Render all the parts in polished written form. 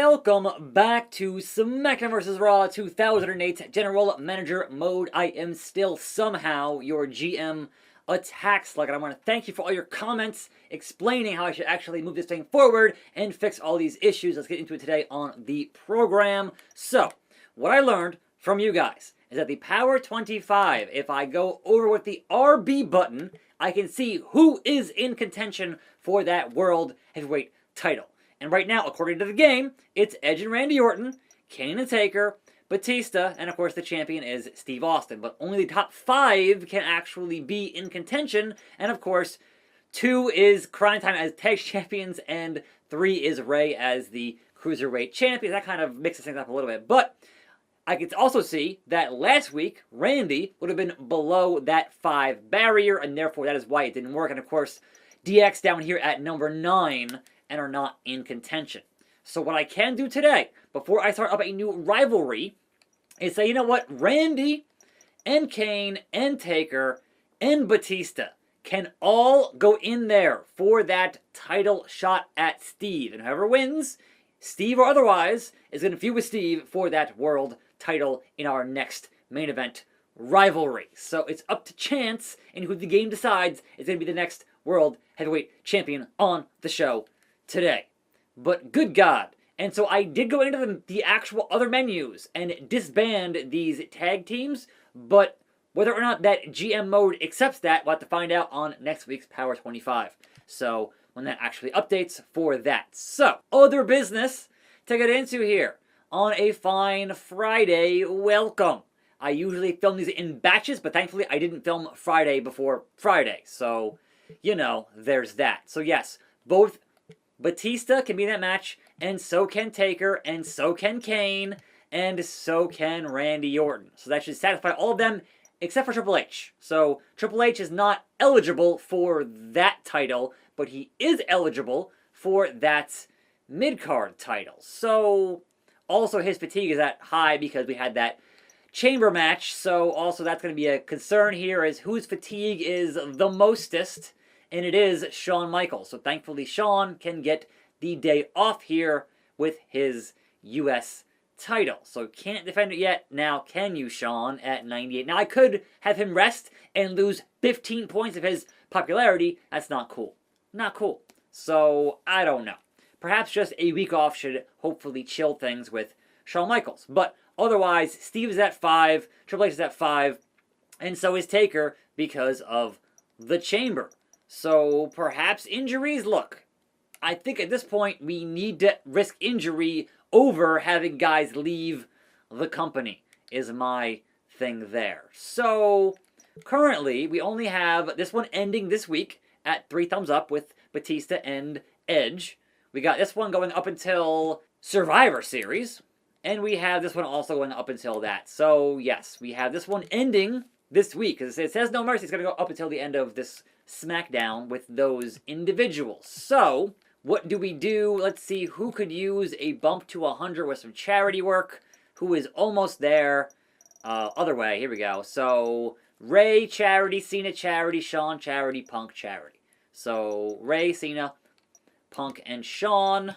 Welcome back to SmackDown Vs Raw 2008 General Manager Mode. I am still somehow your GM, Attack Slug, and I want to thank you for all your comments explaining how I should actually move this thing forward and fix all these issues. Let's get into it today on the program. So, what I learned from you guys is that the Power 25, if I go over with the RB button, I can see who is in contention for that World Heavyweight title. And right now, according to the game, it's Edge and Randy Orton, Kane and Taker, Batista, and of course the champion is Steve Austin. But only the top 5 can actually be in contention. And of course, 2 is Crying Time as tag champions, and 3 is Rey as the Cruiserweight champion. That kind of mixes things up a little bit. But I could also see that last week, Randy would have been below that 5 barrier, and therefore that is why it didn't work. And of course, DX down here at number 9 and are not in contention. So what I can do today, before I start up a new rivalry, is say, you know what, Randy and Kane and Taker and Batista can all go in there for that title shot at Steve. And whoever wins, Steve or otherwise, is going to feud with Steve for that world title in our next main event rivalry. So it's up to chance, and who the game decides is going to be the next World Heavyweight Champion on the show today. But good God. And so I did go into the actual other menus and disband these tag teams, but whether or not that GM mode accepts that, we'll have to find out on next week's Power 25. So when that actually updates for that. So, other business to get into here on a fine Friday. Welcome. I usually film these in batches, but thankfully I didn't film Friday before Friday. So, you know, there's that. So yes, both Batista can be in that match, and so can Taker, and so can Kane, and so can Randy Orton. So that should satisfy all of them, except for Triple H. So Triple H is not eligible for that title, but he is eligible for that mid-card title. So also his fatigue is that high because we had that chamber match. So also that's going to be a concern here, is whose fatigue is the mostest. And it is Shawn Michaels. So thankfully Shawn can get the day off here with his U.S. title. So can't defend it yet. Now can you, Shawn, at 98? Now I could have him rest and lose 15 points of his popularity. That's not cool. Not cool. So I don't know. Perhaps just a week off should hopefully chill things with Shawn Michaels. But otherwise, Steve is at 5. Triple H is at 5. And so is Taker because of the chamber. So perhaps injuries. Look, I think at this point we need to risk injury over having guys leave the company, is my thing there. So currently we only have this one ending this week at 3 thumbs up with Batista and Edge. We got this one going up until Survivor Series, and we have this one also going up until that. So yes, we have this one ending this week, because it says No Mercy. It's going to go up until the end of this SmackDown with those individuals. So what do we do? Let's see who could use a bump to 100 with some charity work. Who is almost there? Other way. Here we go. So Rey charity, Cena charity, Shawn charity, Punk charity. So Rey, Cena, Punk, and Shawn.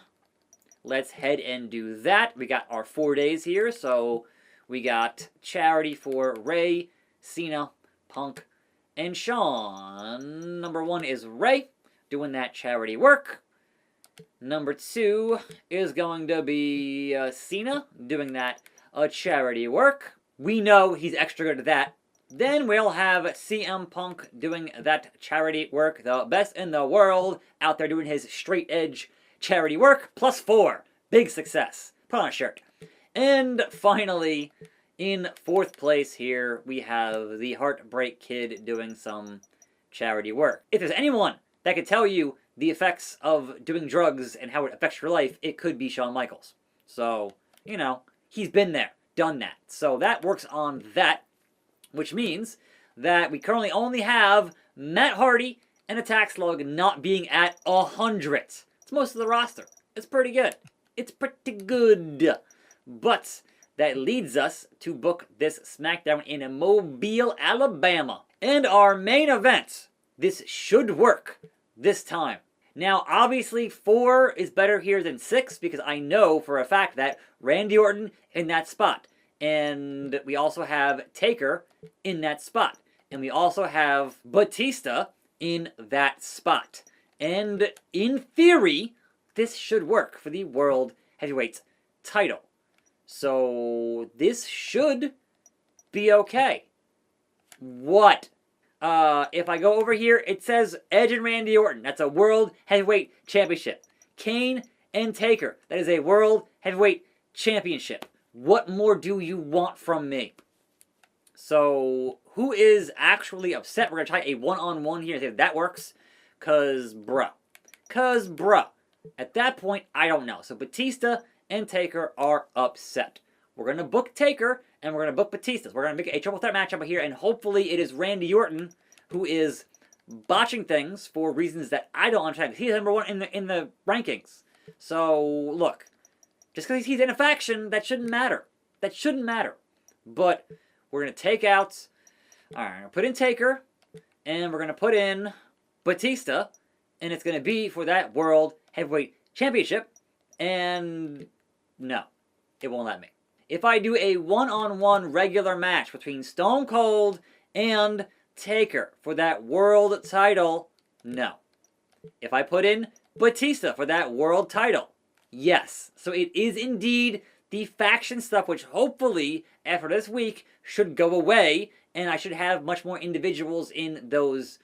Let's head and do that. We got our 4 days here. So we got charity for Rey, Cena, Punk, and Shawn. Number 1 is Rey, doing that charity work. Number 2 is going to be Cena, doing that charity work. We know he's extra good at that. Then we'll have CM Punk doing that charity work. The best in the world out there doing his straight edge charity work. Plus 4. Big success. Put on a shirt. And finally, in 4th place here, we have the Heartbreak Kid doing some charity work. If there's anyone that could tell you the effects of doing drugs and how it affects your life, it could be Shawn Michaels. So, you know, he's been there, done that. So that works on that, which means that we currently only have Matt Hardy and Attack Slug not being at 100. It's most of the roster. It's pretty good. It's pretty good. But that leads us to book this SmackDown in Mobile, Alabama. And our main event, this should work this time. Now, obviously, 4 is better here than 6 because I know for a fact that Randy Orton in that spot. And we also have Taker in that spot. And we also have Batista in that spot. And in theory, this should work for the World Heavyweight title. So this should be okay. What? If I go over here, it says Edge and Randy Orton. That's a World Heavyweight Championship. Kane and Taker. That is a World Heavyweight Championship. What more do you want from me? So, who is actually upset? We're going to try a one-on-one here and see if that works. Cause, bruh. At that point, I don't know. So, Batista and Taker are upset. We're going to book Taker, and we're going to book Batista. So we're going to make a triple threat matchup here, and hopefully it is Randy Orton who is botching things for reasons that I don't understand. He's number 1 in the rankings. So, look. Just because he's in a faction, that shouldn't matter. That shouldn't matter. But we're going to take out... Alright, I'm going to put in Taker, and we're going to put in Batista, and it's going to be for that World Heavyweight Championship, and no, it won't let me. If I do a one-on-one regular match between Stone Cold and Taker for that world title, no. If I put in Batista for that world title, yes. So it is indeed the faction stuff, which hopefully, after this week, should go away, and I should have much more individuals in those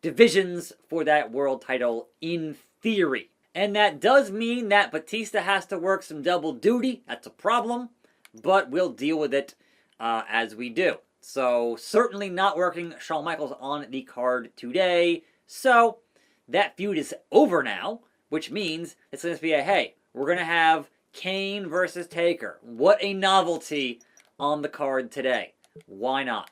divisions for that world title in theory. And that does mean that Batista has to work some double duty. That's a problem. But we'll deal with it as we do. So, certainly not working Shawn Michaels on the card today. So, that feud is over now, which means it's going to be a, hey, we're going to have Kane versus Taker. What a novelty on the card today. Why not?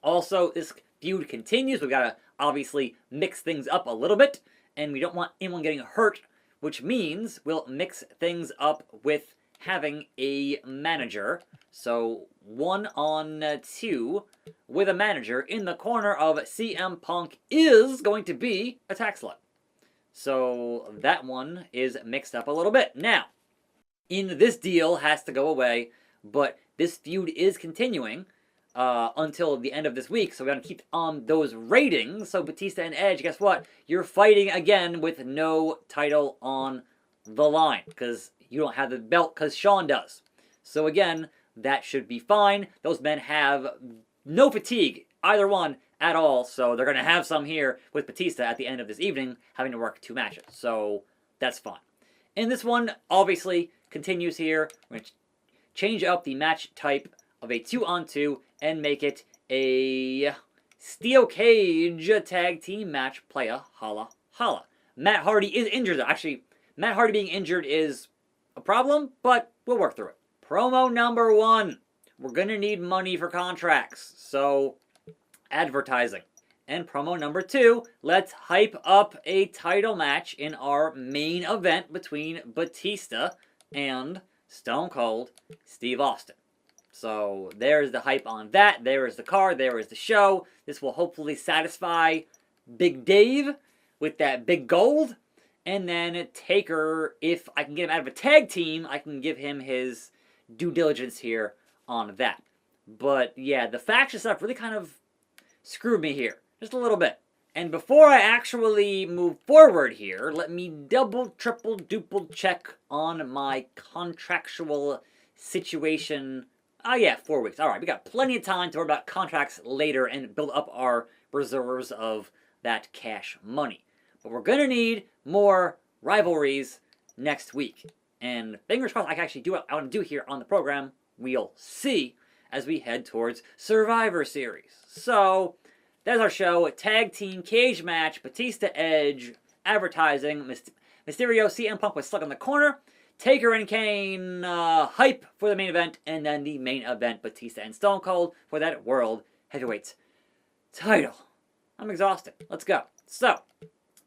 Also, this feud continues. We've got to obviously mix things up a little bit, and we don't want anyone getting hurt, which means we'll mix things up with having a manager. So 1-on-2 with a manager in the corner of CM Punk is going to be Attack Slug. So that one is mixed up a little bit. Now, in this deal has to go away, but this feud is continuing until the end of this week, so we're going to keep on those ratings. So Batista and Edge, guess what? You're fighting again with no title on the line, because you don't have the belt, because Shawn does. So again, that should be fine. Those men have no fatigue, either one, at all, so they're going to have some here with Batista at the end of this evening, having to work 2 matches. So that's fine. And this one, obviously, continues here. We're going to change up the match type of a 2-on-2 and make it a steel cage tag team match. Playa, holla, holla. Matt Hardy is injured. Actually, Matt Hardy being injured is a problem, but we'll work through it. Promo number 1. We're going to need money for contracts, so advertising. And promo number 2, let's hype up a title match in our main event between Batista and Stone Cold Steve Austin. So there's the hype on that. There is the card. There is the show. This will hopefully satisfy Big Dave with that big gold. And then Taker, if I can get him out of a tag team, I can give him his due diligence here on that. But yeah, the faction stuff really kind of screwed me here. Just a little bit. And before I actually move forward here, let me double, triple, duple check on my contractual situation. Oh yeah, 4 weeks. Alright, we got plenty of time to worry about contracts later and build up our reserves of that cash money. But we're going to need more rivalries next week. And fingers crossed I can actually do what I want to do here on the program. We'll see as we head towards Survivor Series. So, that's our show. A tag team cage match. Batista Edge. Advertising. Mysterio CM Punk with Slug in the corner. Taker and Kane hype for the main event. And then the main event, Batista and Stone Cold for that World Heavyweight title. I'm exhausted. Let's go. So,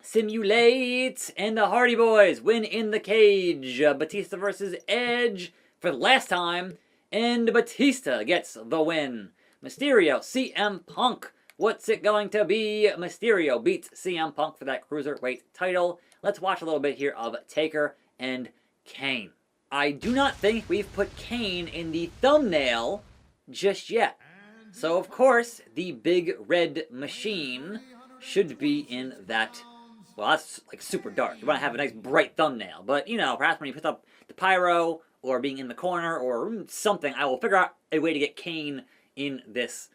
simulate, and the Hardy Boys win in the cage. Batista versus Edge for the last time, and Batista gets the win. Mysterio, CM Punk. What's it going to be? Mysterio beats CM Punk for that Cruiserweight title. let's watch a little bit here of Taker and Kane. I do not think we've put Kane in the thumbnail just yet. So, of course, the big red machine should be in that. Well, that's like super dark. You want to have a nice bright thumbnail. But, you know, perhaps when you put up the pyro or being in the corner or something, I will figure out a way to get Kane in this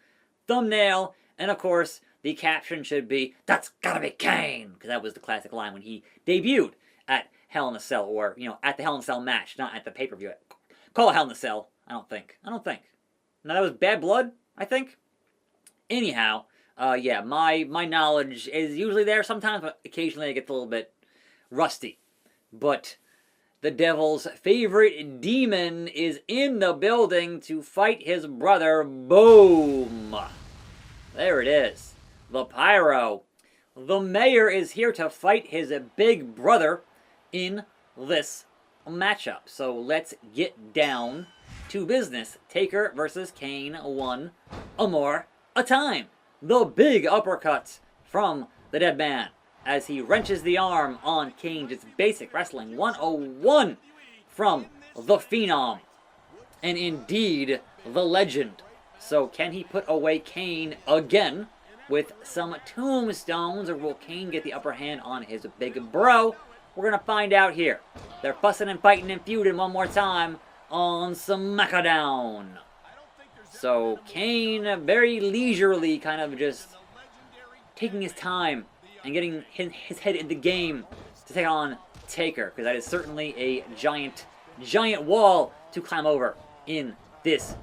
thumbnail. And, of course, the caption should be, "That's gotta be Kane!" Because that was the classic line when he debuted at Hell in a Cell, or, you know, at the Hell in a Cell match, not at the pay-per-view. Call it Hell in a Cell. I don't think. No, that was Bad Blood, I think. Anyhow, yeah, my knowledge is usually there sometimes, but occasionally it gets a little bit rusty. But the Devil's favorite demon is in the building to fight his brother. Boom! There it is. The pyro. The mayor is here to fight his big brother in this matchup. So let's get down to business. Taker versus Kane, one more a time. The big uppercut from the dead man as he wrenches the arm on Kane. Just basic wrestling 101 from the Phenom. And indeed, the legend. So can he put away Kane again with some tombstones, or will Kane get the upper hand on his big bro? We're going to find out here. They're fussing and fighting and feuding one more time on SmackDown. So Kane very leisurely kind of just taking his time and getting his head in the game to take on Taker, because that is certainly a giant wall to climb over in this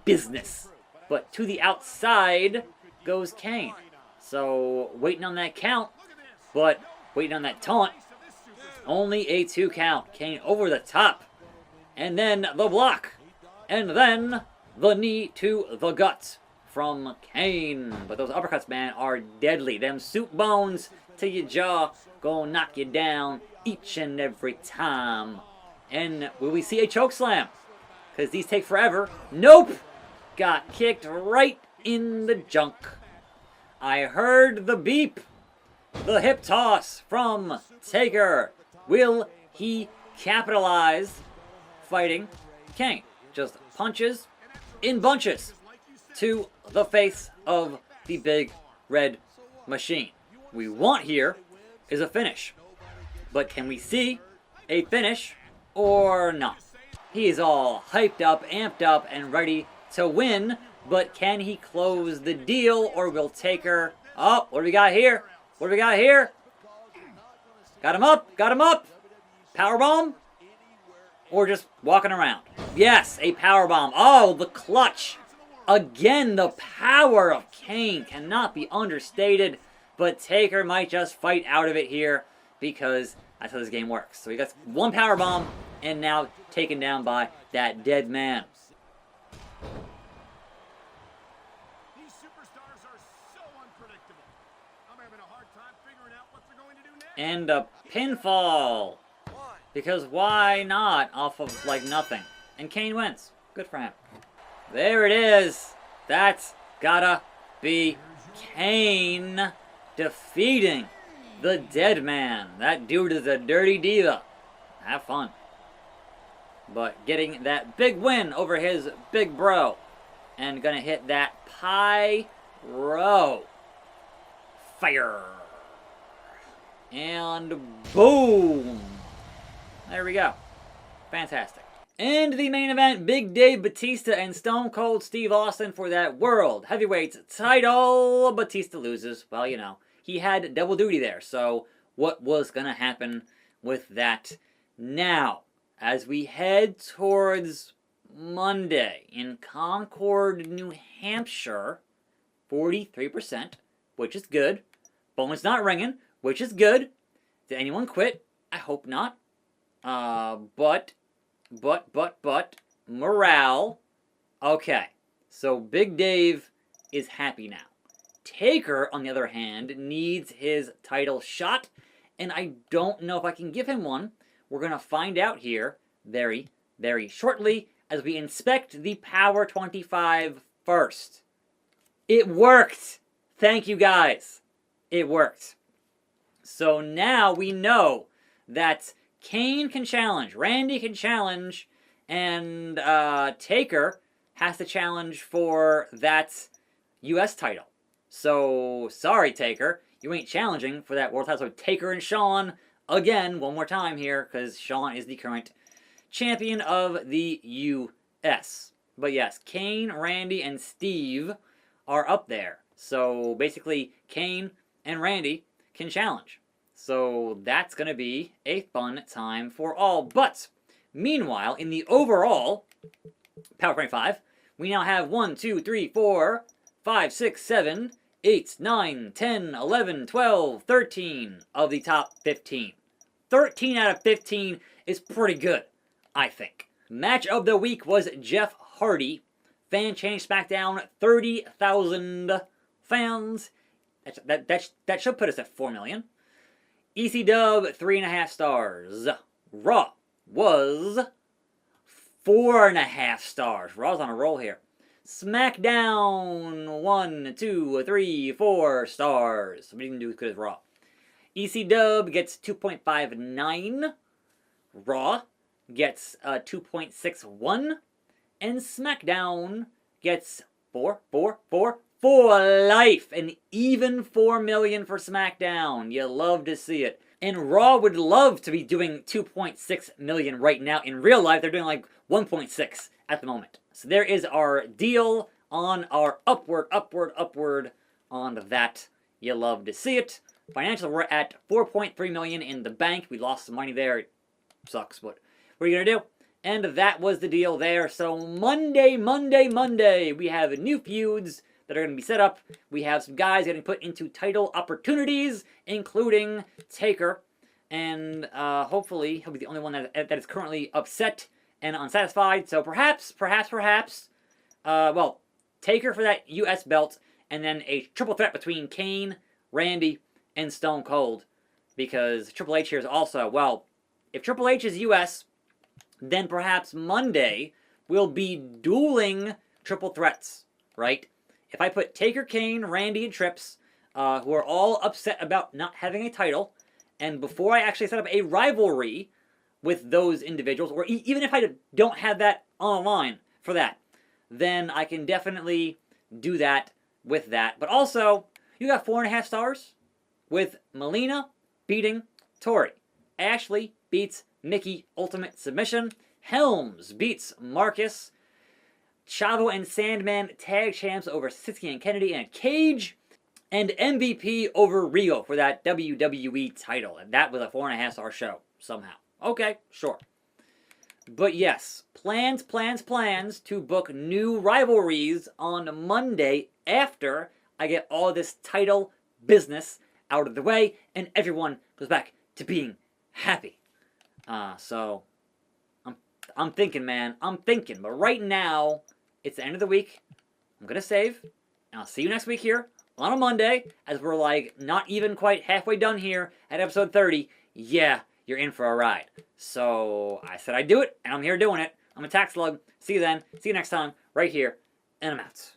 business. But to the outside goes Kane. So waiting on that count, but waiting on that taunt. Only a 2 count. Kane over the top. And then the block. And then the knee to the gut from Kane. But those uppercuts, man, are deadly. Them soup bones to your jaw gonna knock you down each and every time. And will we see a choke slam? Because these take forever. Nope! Got kicked right in the junk. I heard the beep. The hip toss from Taker. Will he capitalize? Fighting Kane. Just punches in bunches to the face of the big red machine. We want here is a finish. But can we see a finish or not? He's all hyped up, amped up, and ready to win. But can he close the deal, or will Taker... Oh, what do we got here? What do we got here? Got him up. Got him up. Powerbomb? Or just walking around? Yes, a powerbomb. Oh, the clutch. Again, the power of Kane cannot be understated. But Taker might just fight out of it here, because that's how this game works. So he got one powerbomb, and now taken down by that dead man. These superstars are so unpredictable. I'm having a hard time figuring out what they're going to do next. And a pinfall. Because why not, off of, like, nothing. And Kane wins. Good for him. There it is. That's gotta be Kane defeating the dead man. That dude is a dirty diva. Have fun. But getting that big win over his big bro. And gonna hit that pyro. Fire. And boom. There we go. Fantastic. And the main event, Big Dave Batista and Stone Cold Steve Austin for that World Heavyweight title. Batista loses. Well, you know, he had double duty there. So what was going to happen with that now? As we head towards Monday in Concord, New Hampshire, 43%, which is good. Phone's not ringing, which is good. Did anyone quit? I hope not. But, morale. Okay, so Big Dave is happy now. Taker, on the other hand, needs his title shot, and I don't know if I can give him one. We're going to find out here very, very shortly as we inspect the Power 25 first. It worked! Thank you, guys. It worked. So now we know that Kane can challenge, Randy can challenge, and Taker has to challenge for that U.S. title. So, sorry, Taker, you ain't challenging for that world title. So, Taker and Shawn, again, one more time here, because Shawn is the current champion of the U.S. But yes, Kane, Randy, and Steve are up there. So, basically, Kane and Randy can challenge. So, that's going to be a fun time for all. But, meanwhile, in the overall Power 25, we now have 1, 2, 3, 4, 5, 6, 7, 8, 9, 10, 11, 12, 13 of the top 15. 13 out of 15 is pretty good, I think. Match of the week was Jeff Hardy. Fan change SmackDown, 30,000 fans. That should put us at 4 million. EC Dub, 3.5 stars. Raw was 4.5 stars. Raw's on a roll here. SmackDown, 1, 2, 3, 4 stars. Somebody didn't do as good as Raw. EC Dub gets 2.59. Raw gets 2.61. And SmackDown gets 4 for life. An even 4 million for SmackDown. You love to see it. And Raw would love to be doing 2.6 million right now. In real life, they're doing like 1.6 at the moment. So there is our deal on our upward on that. You love to see it. Financial, we're at 4.3 million in the bank. We lost some money there. It sucks, but what are you going to do? And that was the deal there. So Monday, we have new feuds that are going to be set up. We have some guys getting put into title opportunities, including Taker. And hopefully he'll be the only one that is currently upset and unsatisfied. So perhaps, well, Taker for that U.S. belt, and then a triple threat between Kane, Randy, and Stone Cold. Because Triple H here is also, well, if Triple H is U.S., then perhaps Monday will be dueling triple threats, right? If I put Taker, Kane, Randy, and Trips, who are all upset about not having a title, and before I actually set up a rivalry with those individuals, or even if I don't have that on the line for that, then I can definitely do that with that. But also, you got 4.5 stars with Melina beating Tori. Ashley beats Mickey, Ultimate Submission. Helms beats Marcus. Chavo and Sandman tag champs over Sitsuki and Kennedy in a cage. And MVP over Rio for that WWE title. And that was a 4.5 star show, somehow. Okay, sure. But yes, plans to book new rivalries on Monday after I get all this title business out of the way and everyone goes back to being happy. So, I'm thinking, man. I'm thinking. But right now, it's the end of the week. I'm going to save. And I'll see you next week here on a Monday, as we're like not even quite halfway done here at episode 30. Yeah, you're in for a ride. So, I said I'd do it, and I'm here doing it. I'm Attack Slug. See you then. See you next time, right here. And I'm out.